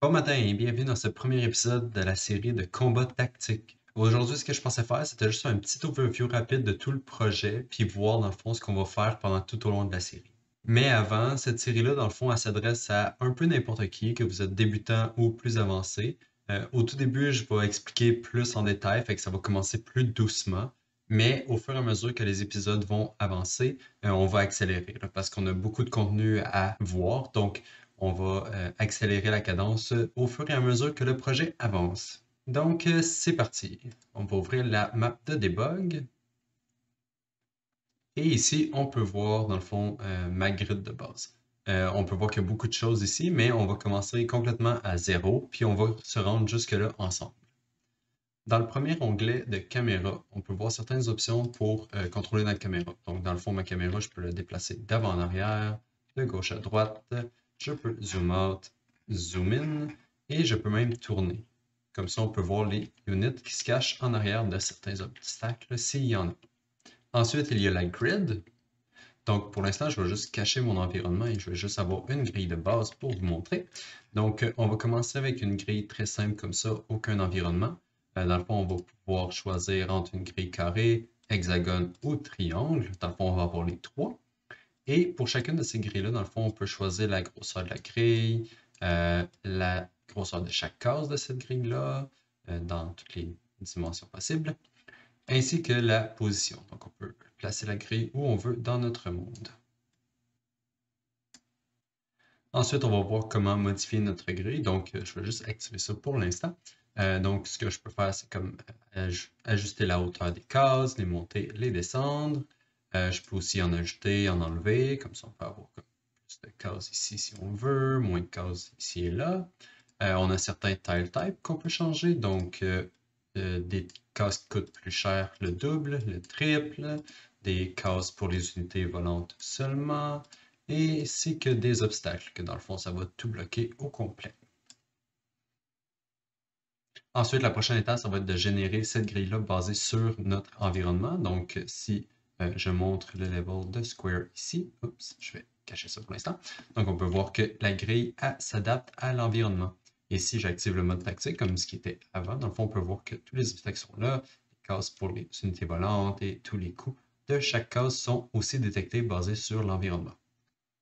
Bon matin et bienvenue dans ce premier épisode de la série de combats tactiques. Aujourd'hui, ce que je pensais faire, c'était juste un petit overview rapide de tout le projet, puis voir dans le fond ce qu'on va faire pendant tout au long de la série. Mais avant, cette série-là, dans le fond, elle s'adresse à un peu n'importe qui, que vous êtes débutant ou plus avancé. Au tout début, je vais expliquer plus en détail, fait que ça va commencer plus doucement. Mais au fur et à mesure que les épisodes vont avancer, on va accélérer, là, parce qu'on a beaucoup de contenu à voir. Donc, on va accélérer la cadence au fur et à mesure que le projet avance. Donc, c'est parti. On va ouvrir la map de debug. Et ici, on peut voir, dans le fond, ma grid de base. On peut voir qu'il y a beaucoup de choses ici, mais on va commencer complètement à zéro, puis on va se rendre jusque-là ensemble. Dans le premier onglet de caméra, on peut voir certaines options pour contrôler notre caméra. Donc, dans le fond, ma caméra, je peux la déplacer d'avant en arrière, de gauche à droite. Je peux zoom out, zoom in, et je peux même tourner. Comme ça, on peut voir les units qui se cachent en arrière de certains obstacles, s'il y en a. Ensuite, il y a la grid. Donc, pour l'instant, je vais juste cacher mon environnement et je vais juste avoir une grille de base pour vous montrer. Donc, on va commencer avec une grille très simple comme ça, aucun environnement. Dans le fond, on va pouvoir choisir entre une grille carrée, hexagone ou triangle. Dans le fond, on va avoir les trois. Et pour chacune de ces grilles-là, dans le fond, on peut choisir la grosseur de la grille, la grosseur de chaque case de cette grille-là, dans toutes les dimensions possibles, ainsi que la position. Donc, on peut placer la grille où on veut dans notre monde. Ensuite, on va voir comment modifier notre grille. Donc, je vais juste activer ça pour l'instant. Donc, ce que je peux faire, c'est comme ajuster la hauteur des cases, les monter, les descendre. Je peux aussi en ajouter, en enlever. Comme ça, on peut avoir plus de cases ici si on veut, moins de cases ici et là. On a certains tile types qu'on peut changer. Donc, des cases qui coûtent plus cher, le double, le triple. Des cases pour les unités volantes seulement. Et c'est que des obstacles, que dans le fond, ça va tout bloquer au complet. Ensuite, la prochaine étape, ça va être de générer cette grille-là basée sur notre environnement. Donc, si je montre le level de Square ici, oups, je vais cacher ça pour l'instant. Donc, on peut voir que la grille s'adapte à l'environnement. Et si j'active le mode tactique, comme ce qui était avant, dans le fond, on peut voir que tous les obstacles sont là, les cases pour les unités volantes et tous les coups de chaque case sont aussi détectés basés sur l'environnement.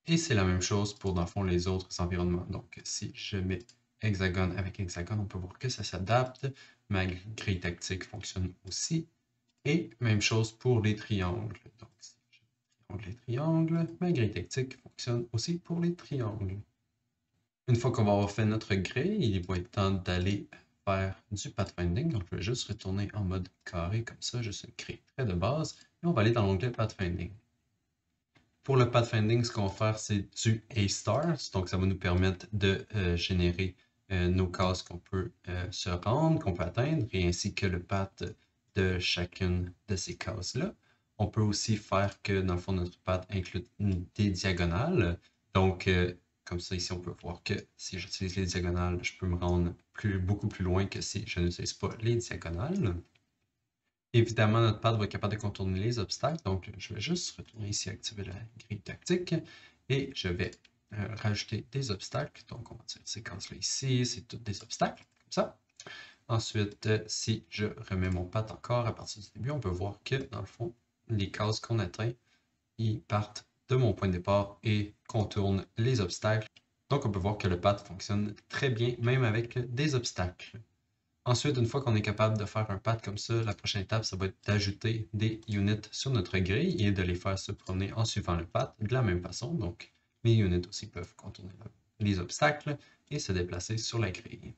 Et c'est la même chose pour, dans le fond, les autres environnements. Donc, si je mets hexagone avec hexagone, on peut voir que ça s'adapte. Ma grille tactique fonctionne aussi. Et même chose pour les triangles. Donc, si je triangle les triangles, ma grille tactique fonctionne aussi pour les triangles. Une fois qu'on va avoir fait notre grille, il va être temps d'aller faire du pathfinding. Donc, je vais juste retourner en mode carré comme ça, juste une grille très de base. Et on va aller dans l'onglet pathfinding. Pour le pathfinding, ce qu'on va faire, c'est du A-stars. Donc, ça va nous permettre de générer nos cases qu'on peut se rendre, qu'on peut atteindre, et ainsi que le path de chacune de ces cases-là. On peut aussi faire que, dans le fond, notre path inclut des diagonales. Donc, comme ça, ici, on peut voir que si j'utilise les diagonales, je peux me rendre beaucoup plus loin que si je n'utilise pas les diagonales. Évidemment, notre pad va être capable de contourner les obstacles. Donc, je vais juste retourner ici, activer la grille tactique. Et je vais rajouter des obstacles. Donc, on va dire ces cases-là ici, c'est tous des obstacles, comme ça. Ensuite, si je remets mon pad encore à partir du début, on peut voir que, dans le fond, les cases qu'on atteint, ils partent de mon point de départ et contournent les obstacles. Donc, on peut voir que le pad fonctionne très bien, même avec des obstacles. Ensuite, une fois qu'on est capable de faire un path comme ça, la prochaine étape, ça va être d'ajouter des units sur notre grille et de les faire se promener en suivant le path de la même façon. Donc, les units aussi peuvent contourner les obstacles et se déplacer sur la grille.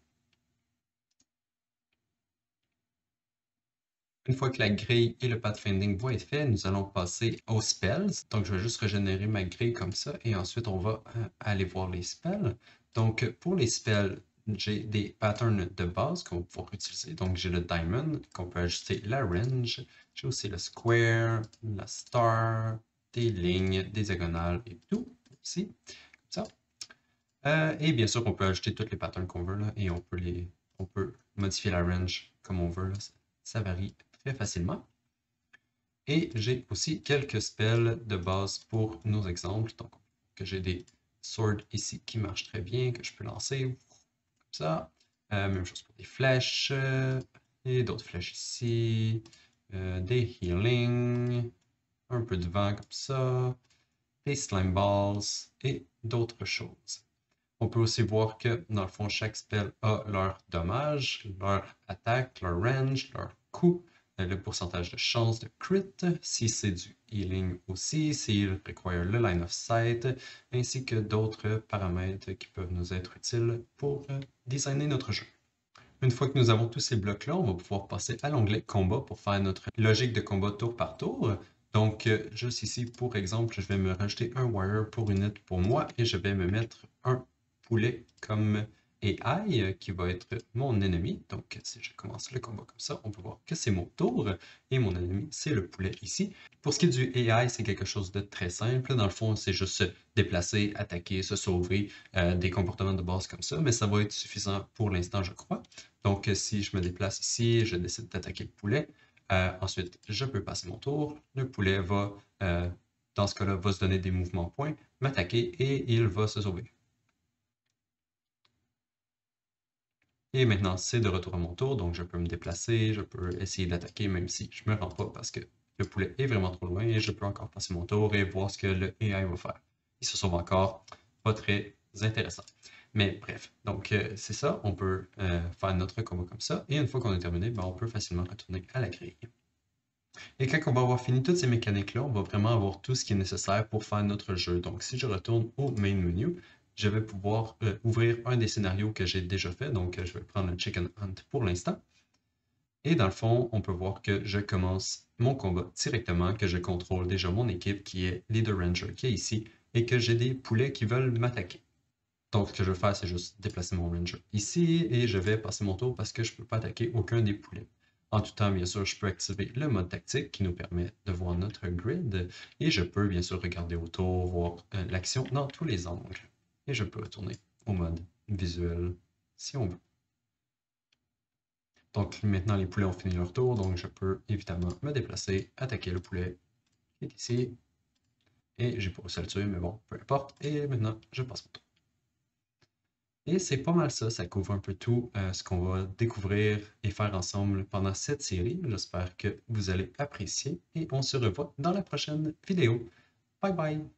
Une fois que la grille et le pathfinding vont être faits, nous allons passer aux spells. Donc, je vais juste régénérer ma grille comme ça et ensuite, on va aller voir les spells. Donc, pour les spells, j'ai des patterns de base qu'on va pouvoir utiliser. Donc, j'ai le diamond, qu'on peut ajuster la range. J'ai aussi le square, la star, des lignes, des diagonales et tout, ici, comme ça. Et bien sûr, on peut ajouter tous les patterns qu'on veut, là, et on peut modifier la range comme on veut, là. Ça varie très facilement. Et j'ai aussi quelques spells de base pour nos exemples. Donc, que j'ai des swords ici qui marchent très bien, que je peux lancer ça. Même chose pour des flèches. Et d'autres flèches ici. Des healing. Un peu de vent comme ça. Des slime balls. Et d'autres choses. On peut aussi voir que, dans le fond, chaque spell a leur dommage, leur attaque, leur range, leur coût, le pourcentage de chance de crit, si c'est du healing aussi, s'il requiert le line of sight, ainsi que d'autres paramètres qui peuvent nous être utiles pour designer notre jeu. Une fois que nous avons tous ces blocs-là, on va pouvoir passer à l'onglet combat pour faire notre logique de combat tour par tour. Donc, juste ici, pour exemple, je vais me rajouter un warrior pour unit pour moi et je vais me mettre un poulet comme AI qui va être mon ennemi. Donc, si je commence le combat comme ça, on peut voir que c'est mon tour et mon ennemi, c'est le poulet ici. Pour ce qui est du AI, c'est quelque chose de très simple. Dans le fond, c'est juste se déplacer, attaquer, se sauver, des comportements de base comme ça, mais ça va être suffisant pour l'instant, je crois. Donc, si je me déplace ici, je décide d'attaquer le poulet. Ensuite, je peux passer mon tour. Le poulet va, dans ce cas-là, va se donner des mouvements points, m'attaquer et il va se sauver. Et maintenant, c'est de retour à mon tour, donc je peux me déplacer, je peux essayer d'attaquer, même si je ne me rends pas parce que le poulet est vraiment trop loin et je peux encore passer mon tour et voir ce que le AI va faire. Il se sauve encore, pas très intéressant. Mais bref, donc c'est ça, on peut faire notre combat comme ça, et une fois qu'on a terminé, ben, on peut facilement retourner à la grille. Et quand on va avoir fini toutes ces mécaniques-là, on va vraiment avoir tout ce qui est nécessaire pour faire notre jeu. Donc si je retourne au main menu, je vais pouvoir ouvrir un des scénarios que j'ai déjà fait, donc je vais prendre le Chicken Hunt pour l'instant. Et dans le fond, on peut voir que je commence mon combat directement, que je contrôle déjà mon équipe qui est Leader Ranger qui est ici, et que j'ai des poulets qui veulent m'attaquer. Donc, ce que je vais faire, c'est juste déplacer mon ranger ici et je vais passer mon tour parce que je ne peux pas attaquer aucun des poulets. En tout temps, bien sûr, je peux activer le mode tactique qui nous permet de voir notre grid et je peux bien sûr regarder autour, voir l'action dans tous les angles. Et je peux retourner au mode visuel si on veut. Donc maintenant, les poulets ont fini leur tour, donc je peux évidemment me déplacer, attaquer le poulet qui est ici. Et j'ai pas réussi à le tuer, mais bon, peu importe. Et maintenant, je passe mon tour. Et c'est pas mal ça, ça couvre un peu tout ce qu'on va découvrir et faire ensemble pendant cette série. J'espère que vous allez apprécier et on se revoit dans la prochaine vidéo. Bye bye!